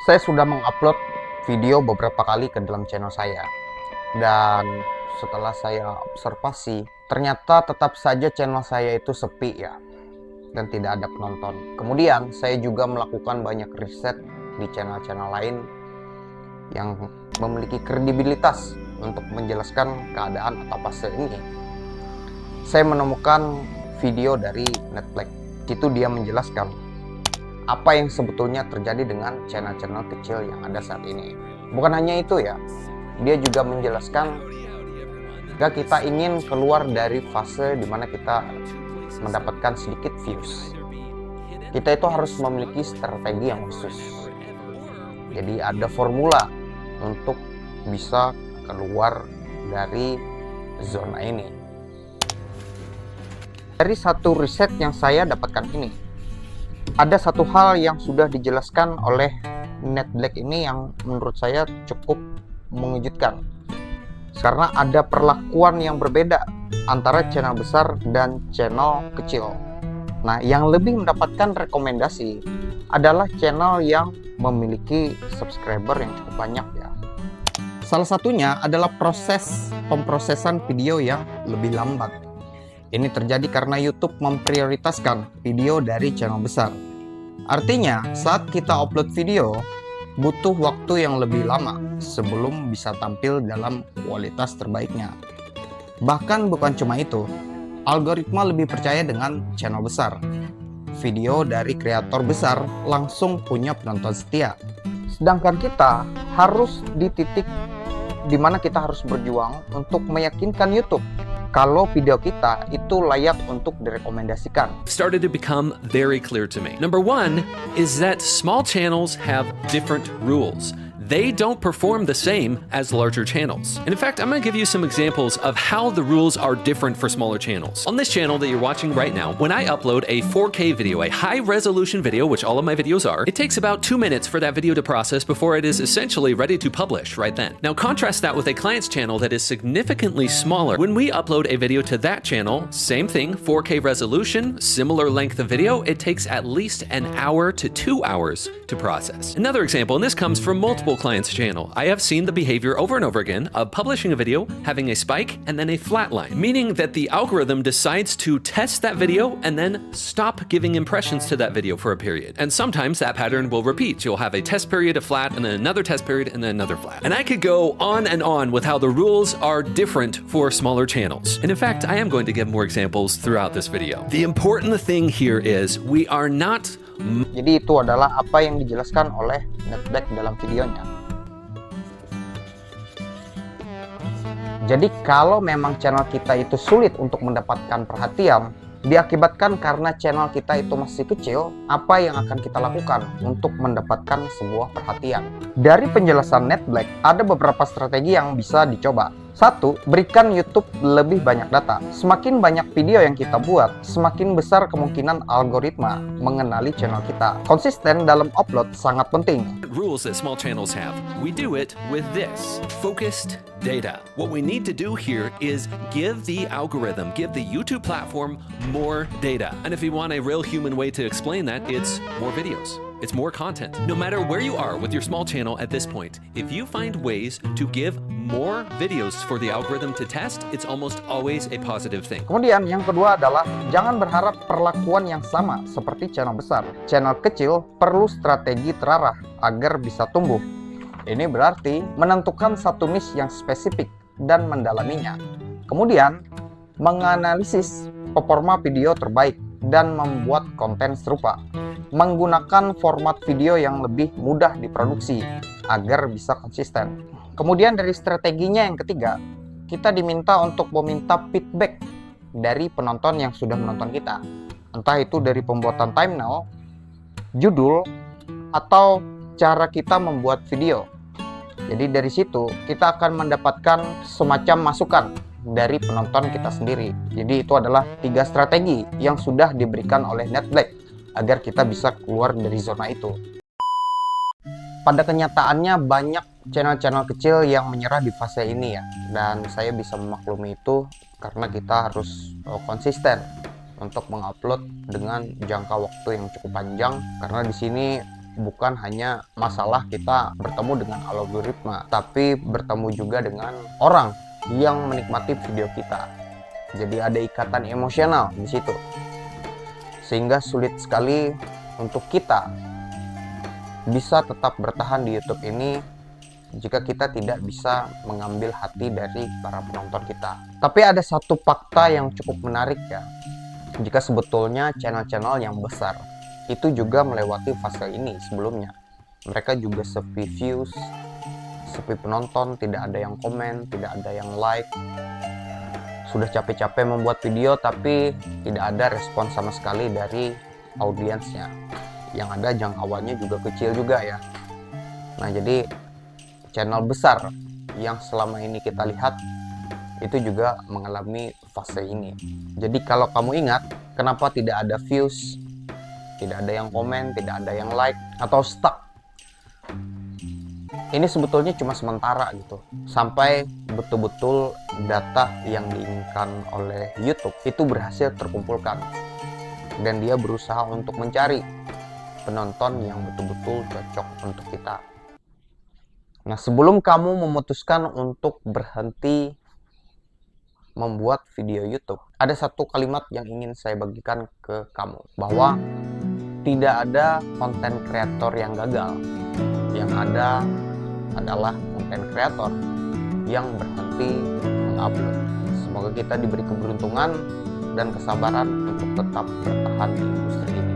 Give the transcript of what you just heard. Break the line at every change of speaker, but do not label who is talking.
Saya sudah mengupload video beberapa kali ke dalam channel saya, dan setelah saya observasi, ternyata tetap saja channel saya itu sepi ya, dan tidak ada penonton. Kemudian saya juga melakukan banyak riset di channel-channel lain yang memiliki kredibilitas untuk menjelaskan keadaan atau fase ini. Saya menemukan video dari Netblack. Itu dia menjelaskan apa yang sebetulnya terjadi dengan channel-channel kecil yang ada saat ini. Bukan hanya itu ya, dia juga menjelaskan jika kita ingin keluar dari fase dimana kita mendapatkan sedikit views, kita itu harus memiliki strategi yang khusus. Jadi ada formula untuk bisa keluar dari zona ini. Dari satu riset yang saya dapatkan ini, ada satu hal yang sudah dijelaskan oleh Netblack ini yang menurut saya cukup mengejutkan, karena ada perlakuan yang berbeda antara channel besar dan channel kecil. Nah, yang lebih mendapatkan rekomendasi adalah channel yang memiliki subscriber yang cukup banyak ya. Salah satunya adalah proses pemrosesan video yang lebih lambat. Ini terjadi karena YouTube memprioritaskan video dari channel besar. Artinya, saat kita upload video, butuh waktu yang lebih lama sebelum bisa tampil dalam kualitas terbaiknya. Bahkan bukan cuma itu, algoritma lebih percaya dengan channel besar. Video dari kreator besar langsung punya penonton setia. Sedangkan kita harus di titik di mana kita harus berjuang untuk meyakinkan YouTube kalau video kita itu layak untuk direkomendasikan.
Started to become very clear to me. Number one is that small channels have different rules. They don't perform the same as larger channels. And in fact, I'm going to give you some examples of how the rules are different for smaller channels. On this channel that you're watching right now, when I upload a 4K video, a high-resolution video, which all of my videos are, it takes about 2 minutes for that video to process before it is essentially ready to publish right then. Now contrast that with a client's channel that is significantly smaller. When we upload a video to that channel, same thing, 4K resolution, similar length of video, it takes at least an hour to 2 hours to process. Another example, and this comes from multiple client's channel. I have seen the behavior over and over again of publishing a video, having a spike, and then a flat line, meaning that the algorithm decides to test that video and then stop giving impressions to that video for a period. And sometimes that pattern will repeat. You'll have a test period, a flat, and then another test period, and then another flat. And I could go on and on with how the rules are different for smaller channels. And in fact, I am going to give more examples throughout this video. The important thing here is we are not.
Jadi itu adalah apa yang dijelaskan oleh Netblack dalam videonya. Jadi kalau memang channel kita itu sulit untuk mendapatkan perhatian, diakibatkan karena channel kita itu masih kecil, apa yang akan kita lakukan untuk mendapatkan sebuah perhatian? Dari penjelasan Netblack, ada beberapa strategi yang bisa dicoba. 1. Berikan YouTube lebih banyak data. Semakin banyak video yang kita buat, semakin besar kemungkinan algoritma mengenali channel kita. Konsisten dalam upload sangat penting.
Rules that small channels have. We do it with this focused data. What we need to do here is give the algorithm, give the YouTube platform more data. And if you want a real human way to explain that, it's more videos. It's more content. No matter where you are with your small channel at this point, if you find ways to give more videos for the algorithm to test, it's almost always a positive thing.
Kemudian yang kedua adalah jangan berharap perlakuan yang sama seperti channel besar. Channel kecil perlu strategi terarah agar bisa tumbuh. Ini berarti menentukan satu niche yang spesifik dan mendalaminya. Kemudian menganalisis performa video terbaik dan membuat konten serupa. Menggunakan format video yang lebih mudah diproduksi agar bisa konsisten. Kemudian dari strateginya yang ketiga, kita diminta untuk meminta feedback dari penonton yang sudah menonton kita. Entah itu dari pembuatan thumbnail, judul, atau cara kita membuat video. Jadi dari situ kita akan mendapatkan semacam masukan dari penonton kita sendiri. Jadi itu adalah 3 strategi yang sudah diberikan oleh Netblack agar kita bisa keluar dari zona itu. Pada kenyataannya banyak channel-channel kecil yang menyerah di fase ini ya, dan saya bisa memaklumi itu karena kita harus konsisten untuk mengupload dengan jangka waktu yang cukup panjang, karena di sini bukan hanya masalah kita bertemu dengan algoritma, tapi bertemu juga dengan orang yang menikmati video kita. Jadi ada ikatan emosional di situ, sehingga sulit sekali untuk kita bisa tetap bertahan di YouTube ini jika kita tidak bisa mengambil hati dari para penonton kita. Tapi ada satu fakta yang cukup menarik ya, jika sebetulnya channel-channel yang besar itu juga melewati fase ini sebelumnya. Mereka juga sepi views, sepi penonton, tidak ada yang komen, tidak ada yang like. Sudah capek-capek membuat video tapi tidak ada respon sama sekali dari audiensnya. Yang ada jangkauannya juga kecil juga ya. Nah, jadi channel besar yang selama ini kita lihat itu juga mengalami fase ini. Jadi kalau kamu ingat kenapa tidak ada views, tidak ada yang komen, tidak ada yang like, atau stuck, ini sebetulnya cuma sementara gitu, sampai betul-betul data yang diinginkan oleh YouTube itu berhasil terkumpulkan dan dia berusaha untuk mencari penonton yang betul-betul cocok untuk kita. Nah, sebelum kamu memutuskan untuk berhenti membuat video YouTube, ada satu kalimat yang ingin saya bagikan ke kamu, bahwa tidak ada konten kreator yang gagal. Yang ada adalah konten kreator yang berhenti mengupload. Semoga kita diberi keberuntungan dan kesabaran untuk tetap bertahan di industri ini.